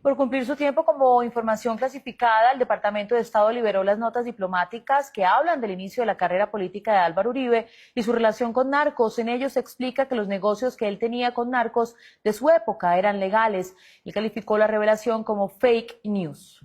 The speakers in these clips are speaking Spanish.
Por cumplir su tiempo como información clasificada, el Departamento de Estado liberó las notas diplomáticas que hablan del inicio de la carrera política de Álvaro Uribe y su relación con narcos. En ellos se explica que los negocios que él tenía con narcos de su época eran legales. Él calificó la revelación como fake news.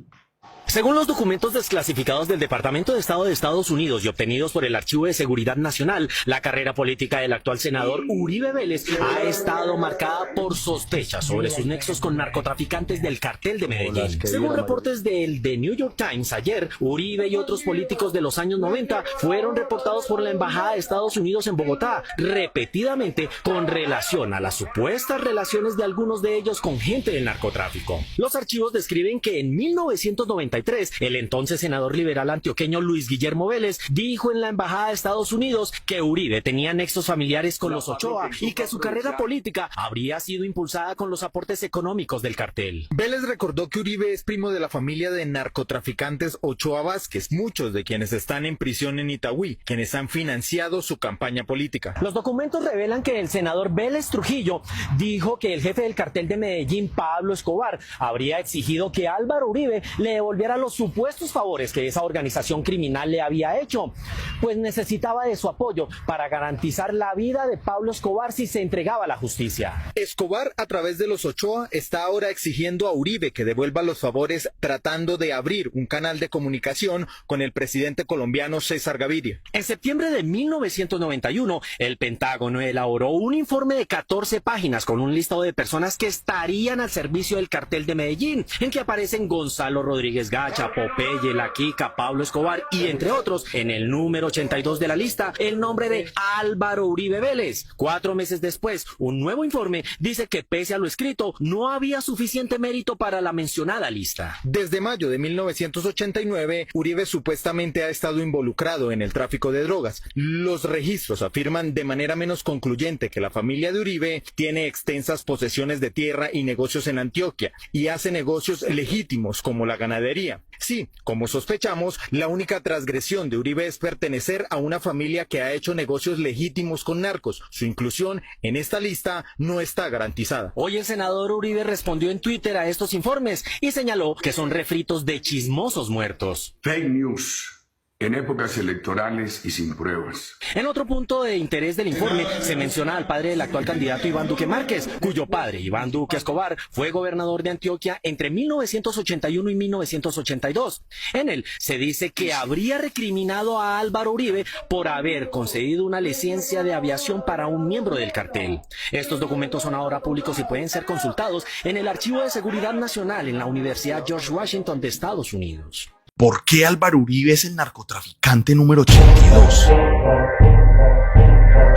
Según los documentos desclasificados del Departamento de Estado de Estados Unidos y obtenidos por el Archivo de Seguridad Nacional, la carrera política del actual senador Uribe Vélez ha estado marcada por sospechas sobre sus nexos con narcotraficantes del cartel de Medellín. Según reportes del The New York Times, ayer, Uribe y otros políticos de los años 90 fueron reportados por la Embajada de Estados Unidos en Bogotá, repetidamente con relación a las supuestas relaciones de algunos de ellos con gente del narcotráfico. Los archivos describen que en 1993, el entonces senador liberal antioqueño Luis Guillermo Vélez dijo en la Embajada de Estados Unidos que Uribe tenía nexos familiares con los Ochoa y que su carrera política habría sido impulsada con los aportes económicos del cartel. Vélez recordó que Uribe es primo de la familia de narcotraficantes Ochoa Vázquez, muchos de quienes están en prisión en Itagüí, quienes han financiado su campaña política. Los documentos revelan que el senador Vélez Trujillo dijo que el jefe del cartel de Medellín, Pablo Escobar, habría exigido que Álvaro Uribe le devolviera los supuestos favores que esa organización criminal le había hecho, pues necesitaba de su apoyo para garantizar la vida de Pablo Escobar si se entregaba a la justicia. Escobar, a través de los Ochoa, está ahora exigiendo a Uribe que devuelva los favores, tratando de abrir un canal de comunicación con el presidente colombiano César Gaviria. En septiembre de 1991, el Pentágono elaboró un informe de 14 páginas con un listado de personas que estarían al servicio del cartel de Medellín, en que aparecen Gonzalo Rodríguez Gacha, Popeye, La Quica, Pablo Escobar y entre otros. En el número 82 de la lista, el nombre de Álvaro Uribe Vélez. 4 meses después, un nuevo informe dice que pese a lo escrito, no había suficiente mérito para la mencionada lista. Desde mayo de 1989, Uribe supuestamente ha estado involucrado en el tráfico de drogas. Los registros afirman de manera menos concluyente que la familia de Uribe tiene extensas posesiones de tierra y negocios en Antioquia y hace negocios legítimos como la ganadería. Sí, como sospechamos, la única transgresión de Uribe es pertenecer a una familia que ha hecho negocios legítimos con narcos. Su inclusión en esta lista no está garantizada. Hoy el senador Uribe respondió en Twitter a estos informes y señaló que son refritos de chismosos muertos. Fake news. En épocas electorales y sin pruebas. En otro punto de interés del informe se menciona al padre del actual candidato Iván Duque Márquez, cuyo padre, Iván Duque Escobar, fue gobernador de Antioquia entre 1981 y 1982. En él se dice que habría recriminado a Álvaro Uribe por haber concedido una licencia de aviación para un miembro del cartel. Estos documentos son ahora públicos y pueden ser consultados en el Archivo de Seguridad Nacional en la Universidad George Washington de Estados Unidos. ¿Por qué Álvaro Uribe es el narcotraficante número 82?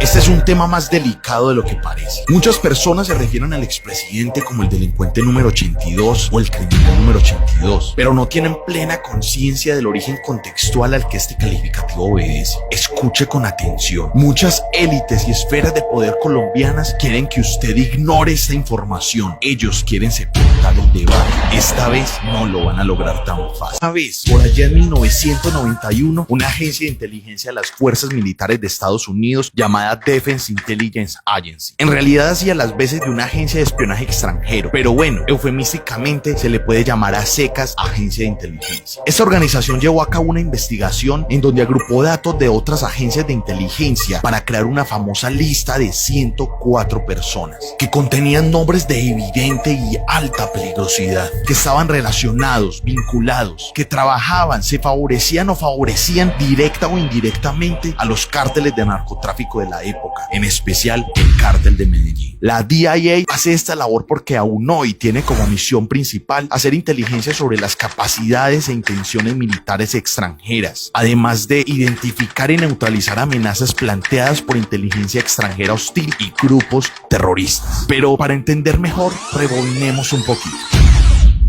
Este es un tema más delicado de lo que parece. Muchas personas se refieren al expresidente como el delincuente número 82 o el criminal número 82, pero no tienen plena conciencia del origen contextual al que este calificativo obedece. Escuche con atención. Muchas élites y esferas de poder colombianas quieren que usted ignore esta información. Ellos quieren sepultar el debate. Esta vez no lo van a lograr tan fácil. Una vez, por allá en 1991, una agencia de inteligencia de las fuerzas militares de Estados Unidos llamada Defense Intelligence Agency. En realidad hacía las veces de una agencia de espionaje extranjero, pero bueno, eufemísticamente se le puede llamar a secas agencia de inteligencia. Esta organización llevó a cabo una investigación en donde agrupó datos de otras agencias de inteligencia para crear una famosa lista de 104 personas que contenían nombres de evidente y alta peligrosidad, que estaban relacionados, vinculados, que trabajaban, se favorecían o favorecían directa o indirectamente a los cárteles de narcotráfico de la época, en especial el cártel de Medellín. La DIA hace esta labor porque aún hoy tiene como misión principal hacer inteligencia sobre las capacidades e intenciones militares extranjeras, además de identificar y neutralizar amenazas planteadas por inteligencia extranjera hostil y grupos terroristas. Pero para entender mejor, rebobinemos un poquito.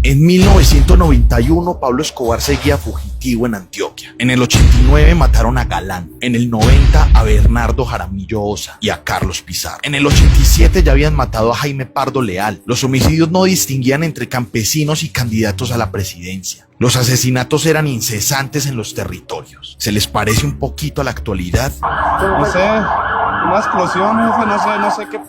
En 1991, Pablo Escobar seguía fugitivo en Antioquia. En el 89 mataron a Galán. En el 90 a Bernardo Jaramillo Osa y a Carlos Pizarro. En el 87 ya habían matado a Jaime Pardo Leal. Los homicidios no distinguían entre campesinos y candidatos a la presidencia. Los asesinatos eran incesantes en los territorios. ¿Se les parece un poquito a la actualidad? No sé, una explosión, no sé qué.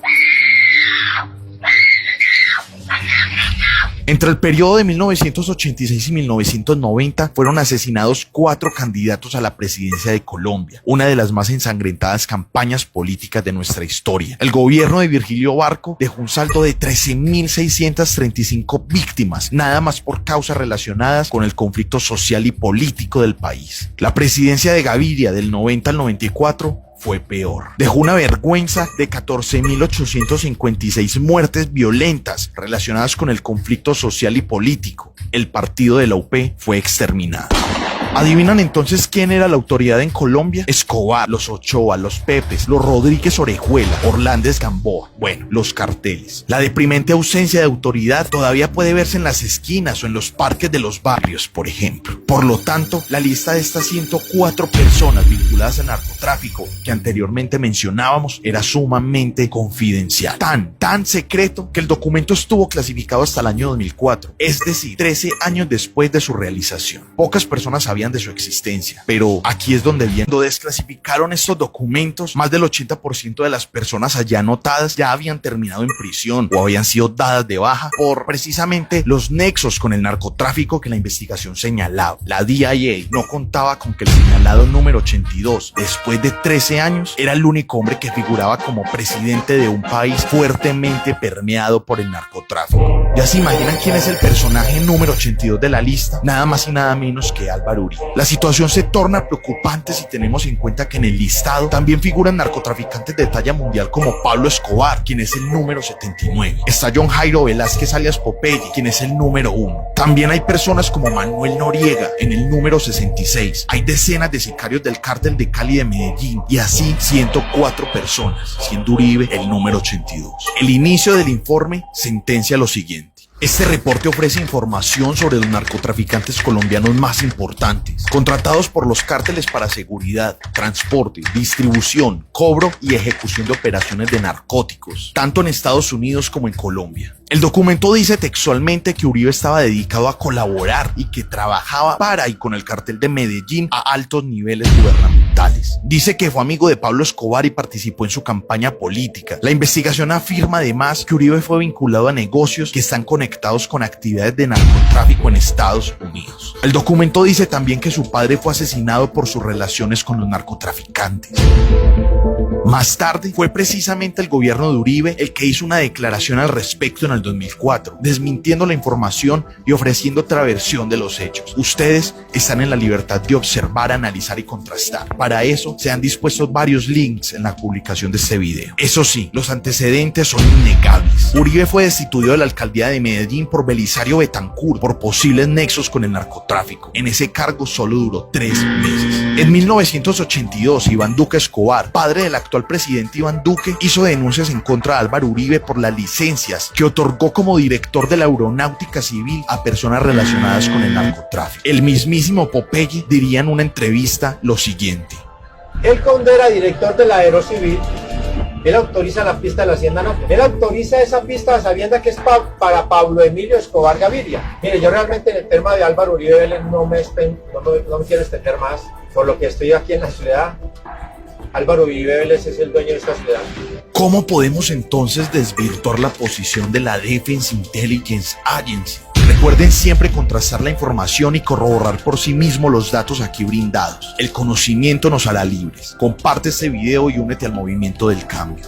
Entre el periodo de 1986 y 1990 fueron asesinados 4 candidatos a la presidencia de Colombia, una de las más ensangrentadas campañas políticas de nuestra historia. El gobierno de Virgilio Barco dejó un saldo de 13.635 víctimas, nada más por causas relacionadas con el conflicto social y político del país. La presidencia de Gaviria del 90 al 94 fue peor. Dejó una vergüenza de 14.856 muertes violentas relacionadas con el conflicto social y político. El partido de la UP fue exterminado. ¿Adivinan entonces quién era la autoridad en Colombia? Escobar, los Ochoa, los Pepes, los Rodríguez Orejuela, Orlández Gamboa. Bueno, los carteles. La deprimente ausencia de autoridad todavía puede verse en las esquinas o en los parques de los barrios, por ejemplo. Por lo tanto, la lista de estas 104 personas vinculadas al narcotráfico que anteriormente mencionábamos era sumamente confidencial. Tan secreto que el documento estuvo clasificado hasta el año 2004, es decir, 13 años después de su realización. Pocas personas sabían de su existencia, pero aquí es donde viendo desclasificaron estos documentos, más del 80% de las personas allá anotadas ya habían terminado en prisión o habían sido dadas de baja por precisamente los nexos con el narcotráfico que la investigación señalaba. La DIA no contaba con que el señalado número 82, después de 13 años, era el único hombre que figuraba como presidente de un país fuertemente permeado por el narcotráfico. ¿Ya se imaginan quién es el personaje número 82 de la lista? Nada más y nada menos que Álvaro Uribe. La situación se torna preocupante si tenemos en cuenta que en el listado también figuran narcotraficantes de talla mundial como Pablo Escobar, quien es el número 79. Está John Jairo Velázquez alias Popeye, quien es el número 1. También hay personas como Manuel Noriega en el número 66. Hay decenas de sicarios del cártel de Cali de Medellín y así 104 personas, siendo Uribe el número 82. El inicio del informe sentencia lo siguiente. Este reporte ofrece información sobre los narcotraficantes colombianos más importantes, contratados por los cárteles para seguridad, transporte, distribución, cobro y ejecución de operaciones de narcóticos, tanto en Estados Unidos como en Colombia. El documento dice textualmente que Uribe estaba dedicado a colaborar y que trabajaba para y con el cartel de Medellín a altos niveles gubernamentales. Dice que fue amigo de Pablo Escobar y participó en su campaña política. La investigación afirma además que Uribe fue vinculado a negocios que están conectados con actividades de narcotráfico en Estados Unidos. El documento dice también que su padre fue asesinado por sus relaciones con los narcotraficantes. Más tarde, fue precisamente el gobierno de Uribe el que hizo una declaración al respecto en el 2004, desmintiendo la información y ofreciendo otra versión de los hechos. Ustedes están en la libertad de observar, analizar y contrastar. Para eso, se han dispuesto varios links en la publicación de este video. Eso sí, los antecedentes son innegables. Uribe fue destituido de la alcaldía de Medellín por Belisario Betancur por posibles nexos con el narcotráfico. En ese cargo solo duró 3 meses. En 1982, Iván Duque Escobar, padre del actual presidente Iván Duque, hizo denuncias en contra de Álvaro Uribe por las licencias que otorgó como director de la Aeronáutica Civil a personas relacionadas con el narcotráfico. El mismísimo Popeye diría en una entrevista lo siguiente. Él cuando era director de la Aerocivil, él autoriza la pista de la Hacienda Norte. Él autoriza esa pista sabiendo que es para Pablo Emilio Escobar Gaviria. Mire, yo realmente en el tema de Álvaro Uribe Vélez no me quiero extender más. Por lo que estoy aquí en la ciudad, Álvaro Uribe Vélez es el dueño de esta ciudad. ¿Cómo podemos entonces desvirtuar la posición de la Defense Intelligence Agency? Recuerden siempre contrastar la información y corroborar por sí mismo los datos aquí brindados. El conocimiento nos hará libres. Comparte este video y únete al movimiento del cambio.